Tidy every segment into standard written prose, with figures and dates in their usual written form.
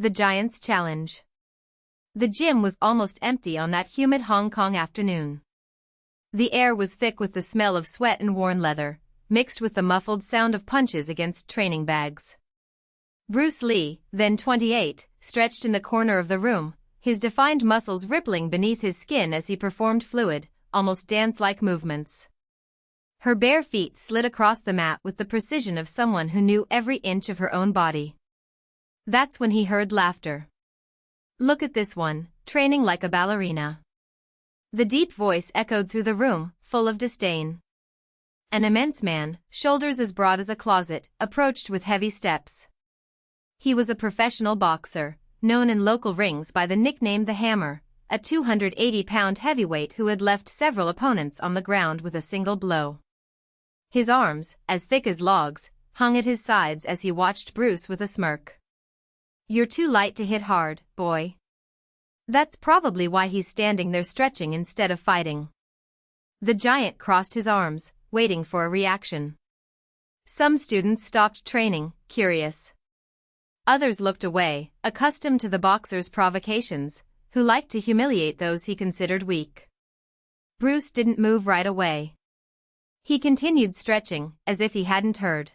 The Giant's Challenge. The gym was almost empty on that humid Hong Kong afternoon. The air was thick with the smell of sweat and worn leather, mixed with the muffled sound of punches against training bags. Bruce Lee, then 28, stretched in the corner of the room, his defined muscles rippling beneath his skin as he performed fluid, almost dance-like movements. Her bare feet slid across the mat with the precision of someone who knew every inch of her own body. That's when he heard laughter. "Look at this one, training like a ballerina." The deep voice echoed through the room, full of disdain. An immense man, shoulders as broad as a closet, approached with heavy steps. He was a professional boxer, known in local rings by the nickname The Hammer, a 280-pound heavyweight who had left several opponents on the ground with a single blow. His arms, as thick as logs, hung at his sides as he watched Bruce with a smirk. "You're too light to hit hard, boy." That's probably why he's standing there stretching instead of fighting. The giant crossed his arms, waiting for a reaction. Some students stopped training, curious. Others looked away, accustomed to the boxer's provocations, who liked to humiliate those he considered weak. Bruce didn't move right away. He continued stretching, as if he hadn't heard.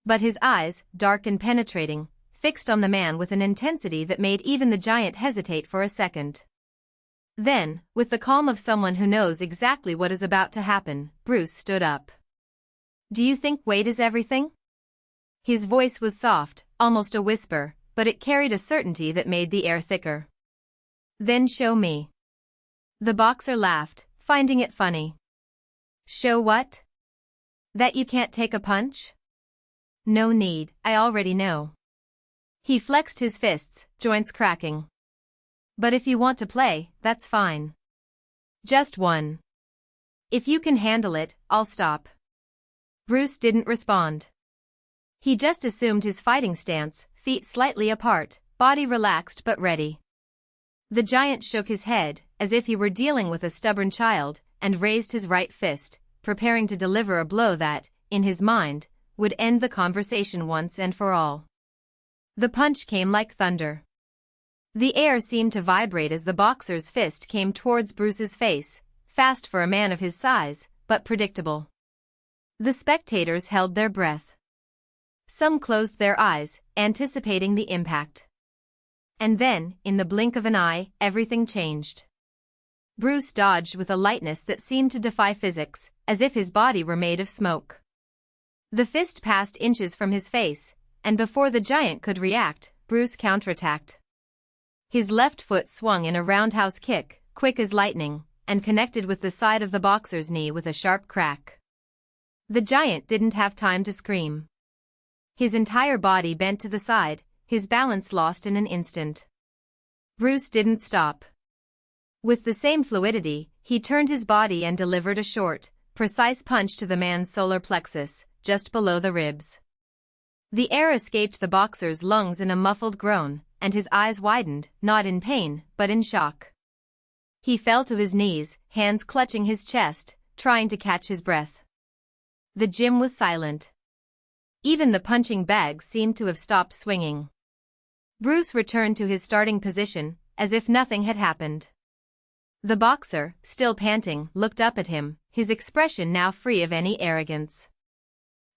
But his eyes, dark and penetrating, fixed on the man with an intensity that made even the giant hesitate for a second. Then, with the calm of someone who knows exactly what is about to happen, Bruce stood up. "Do you think weight is everything?" His voice was soft, almost a whisper, but it carried a certainty that made the air thicker. "Then show me." The boxer laughed, finding it funny. "Show what? That you can't take a punch?" "No need, I already know." He flexed his fists, joints cracking. "But if you want to play, that's fine. Just one. If you can handle it, I'll stop." Bruce didn't respond. He just assumed his fighting stance, feet slightly apart, body relaxed but ready. The giant shook his head, as if he were dealing with a stubborn child, and raised his right fist, preparing to deliver a blow that, in his mind, would end the conversation once and for all. The punch came like thunder. The air seemed to vibrate as the boxer's fist came towards Bruce's face, fast for a man of his size, but predictable. The spectators held their breath. Some closed their eyes, anticipating the impact. And then, in the blink of an eye, everything changed. Bruce dodged with a lightness that seemed to defy physics, as if his body were made of smoke. The fist passed inches from his face, and before the giant could react, Bruce counterattacked. His left foot swung in a roundhouse kick, quick as lightning, and connected with the side of the boxer's knee with a sharp crack. The giant didn't have time to scream. His entire body bent to the side, his balance lost in an instant. Bruce didn't stop. With the same fluidity, he turned his body and delivered a short, precise punch to the man's solar plexus, just below the ribs. The air escaped the boxer's lungs in a muffled groan, and his eyes widened, not in pain, but in shock. He fell to his knees, hands clutching his chest, trying to catch his breath. The gym was silent. Even the punching bag seemed to have stopped swinging. Bruce returned to his starting position, as if nothing had happened. The boxer, still panting, looked up at him, his expression now free of any arrogance.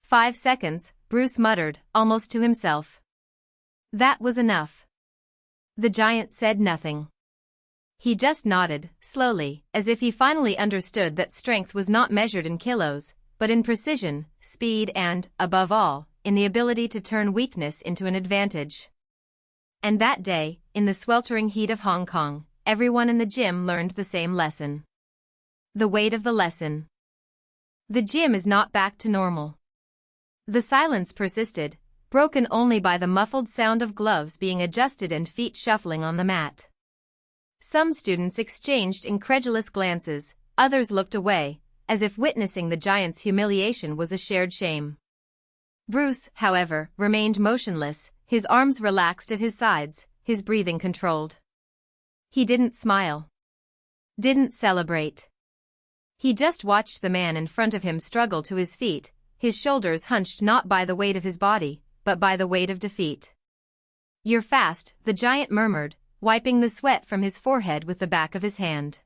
5 seconds, Bruce muttered, almost to himself. That was enough. The giant said nothing. He just nodded, slowly, as if he finally understood that strength was not measured in kilos, but in precision, speed and, above all, in the ability to turn weakness into an advantage. And that day, in the sweltering heat of Hong Kong, everyone in the gym learned the same lesson. The weight of the lesson. The gym is not back to normal. The silence persisted, broken only by the muffled sound of gloves being adjusted and feet shuffling on the mat. Some students exchanged incredulous glances, others looked away, as if witnessing the giant's humiliation was a shared shame. Bruce, however, remained motionless, his arms relaxed at his sides, his breathing controlled. He didn't smile. Didn't celebrate. He just watched the man in front of him struggle to his feet, his shoulders hunched not by the weight of his body, but by the weight of defeat. You're fast, the giant murmured, wiping the sweat from his forehead with the back of his hand.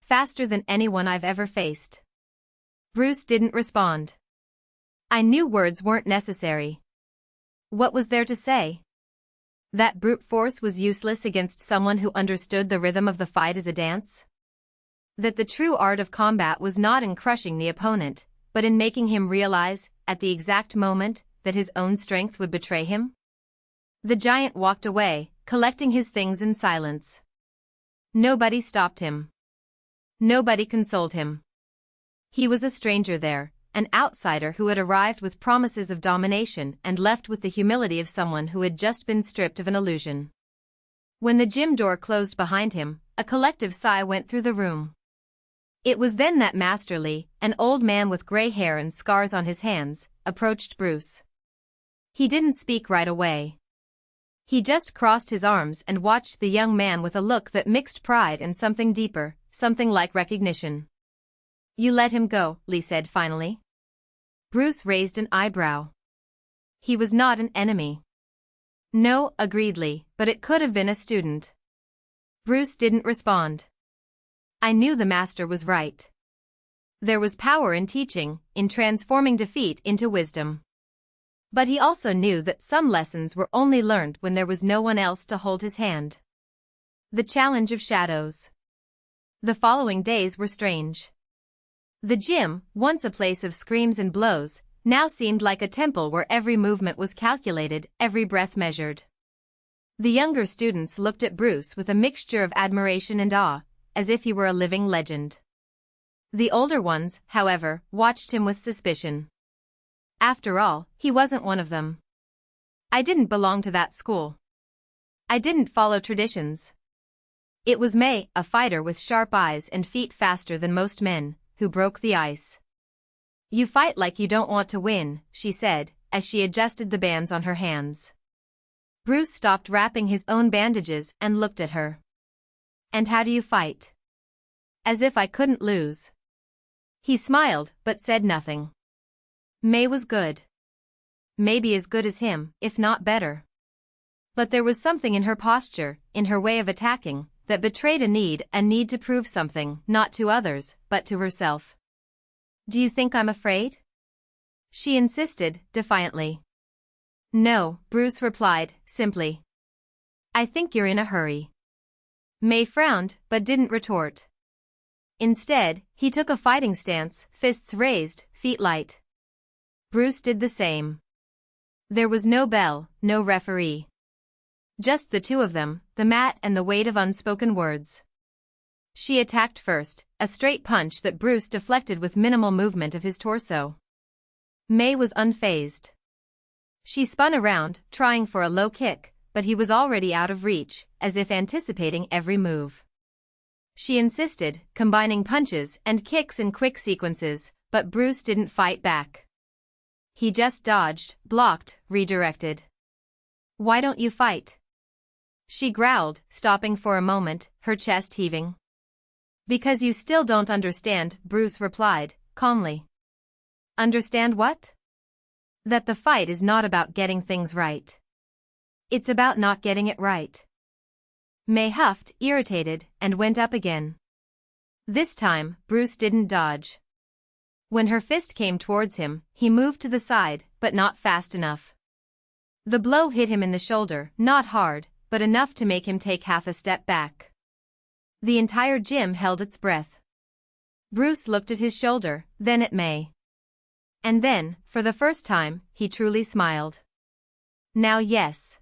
Faster than anyone I've ever faced. Bruce didn't respond. I knew words weren't necessary. What was there to say? That brute force was useless against someone who understood the rhythm of the fight as a dance? That the true art of combat was not in crushing the opponent, but in making him realize, at the exact moment, that his own strength would betray him? The giant walked away, collecting his things in silence. Nobody stopped him. Nobody consoled him. He was a stranger there, an outsider who had arrived with promises of domination and left with the humility of someone who had just been stripped of an illusion. When the gym door closed behind him, a collective sigh went through the room. It was then that Master Lee, an old man with gray hair and scars on his hands, approached Bruce. He didn't speak right away. He just crossed his arms and watched the young man with a look that mixed pride and something deeper, something like recognition. You let him go, Lee said finally. Bruce raised an eyebrow. He was not an enemy. No, agreed Lee, but it could have been a student. Bruce didn't respond. I knew the master was right. There was power in teaching, in transforming defeat into wisdom. But he also knew that some lessons were only learned when there was no one else to hold his hand. The challenge of shadows. The following days were strange. The gym, once a place of screams and blows, now seemed like a temple where every movement was calculated, every breath measured. The younger students looked at Bruce with a mixture of admiration and awe, as if he were a living legend. The older ones, however, watched him with suspicion. After all, he wasn't one of them. I didn't belong to that school. I didn't follow traditions. It was May, a fighter with sharp eyes and feet faster than most men, who broke the ice. You fight like you don't want to win, she said, as she adjusted the bands on her hands. Bruce stopped wrapping his own bandages and looked at her. And how do you fight? As if I couldn't lose. He smiled, but said nothing. May was good. Maybe as good as him, if not better. But there was something in her posture, in her way of attacking, that betrayed a need to prove something, not to others, but to herself. Do you think I'm afraid? She insisted, defiantly. No, Bruce replied, simply. I think you're in a hurry. May frowned, but didn't retort. Instead, he took a fighting stance, fists raised, feet light. Bruce did the same. There was no bell, no referee. Just the two of them, the mat and the weight of unspoken words. She attacked first, a straight punch that Bruce deflected with minimal movement of his torso. May was unfazed. She spun around, trying for a low kick, but he was already out of reach, as if anticipating every move. She insisted, combining punches and kicks in quick sequences, but Bruce didn't fight back. He just dodged, blocked, redirected. Why don't you fight? She growled, stopping for a moment, her chest heaving. Because you still don't understand, Bruce replied, calmly. Understand what? That the fight is not about getting things right. It's about not getting it right. May huffed, irritated, and went up again. This time, Bruce didn't dodge. When her fist came towards him, he moved to the side, but not fast enough. The blow hit him in the shoulder, not hard, but enough to make him take half a step back. The entire gym held its breath. Bruce looked at his shoulder, then at May. And then, for the first time, he truly smiled. Now yes.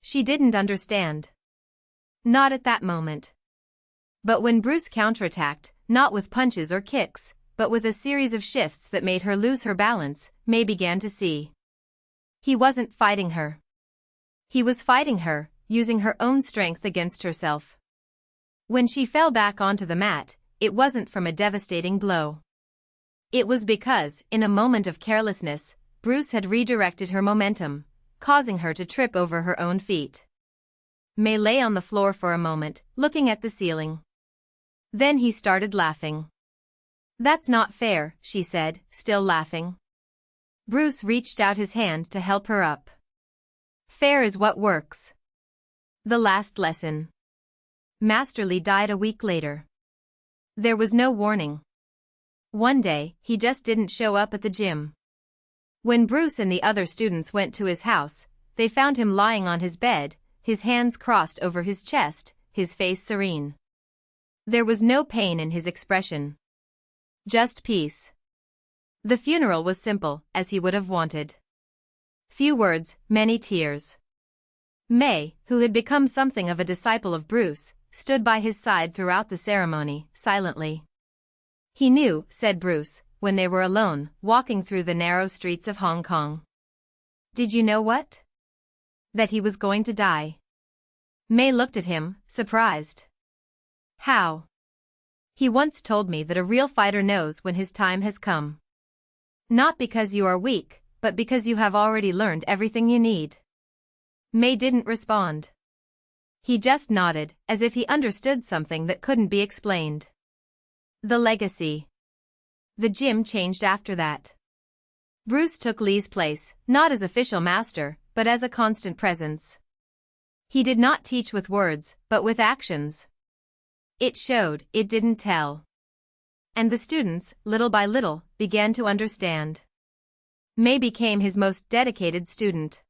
She didn't understand. Not at that moment. But when Bruce counterattacked, not with punches or kicks, but with a series of shifts that made her lose her balance, May began to see. He wasn't fighting her. He was fighting her, using her own strength against herself. When she fell back onto the mat, it wasn't from a devastating blow. It was because, in a moment of carelessness, Bruce had redirected her momentum, causing her to trip over her own feet. May lay on the floor for a moment, looking at the ceiling. Then he started laughing. That's not fair, she said, still laughing. Bruce reached out his hand to help her up. Fair is what works. The last lesson. Master Lee died a week later. There was no warning. One day, he just didn't show up at the gym. When Bruce and the other students went to his house, they found him lying on his bed, his hands crossed over his chest, his face serene. There was no pain in his expression. Just peace. The funeral was simple, as he would have wanted. Few words, many tears. May, who had become something of a disciple of Bruce, stood by his side throughout the ceremony, silently. He knew, said Bruce, when they were alone, walking through the narrow streets of Hong Kong. Did you know what? That he was going to die. May looked at him, surprised. How? He once told me that a real fighter knows when his time has come. Not because you are weak, but because you have already learned everything you need. May didn't respond. He just nodded, as if he understood something that couldn't be explained. The legacy. The gym changed after that. Bruce took Lee's place, not as official master, but as a constant presence. He did not teach with words, but with actions. It showed, it didn't tell. And the students, little by little, began to understand. May became his most dedicated student.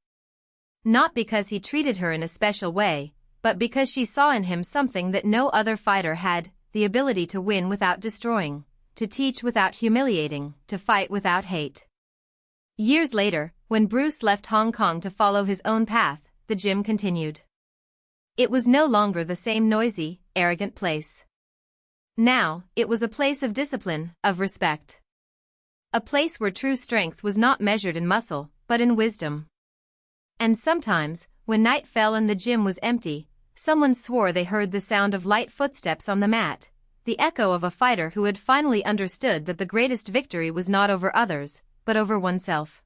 Not because he treated her in a special way, but because she saw in him something that no other fighter had, the ability to win without destroying, to teach without humiliating, to fight without hate. Years later, when Bruce left Hong Kong to follow his own path, the gym continued. It was no longer the same noisy, arrogant place. Now, it was a place of discipline, of respect. A place where true strength was not measured in muscle, but in wisdom. And sometimes, when night fell and the gym was empty, someone swore they heard the sound of light footsteps on the mat, the echo of a fighter who had finally understood that the greatest victory was not over others, but over oneself.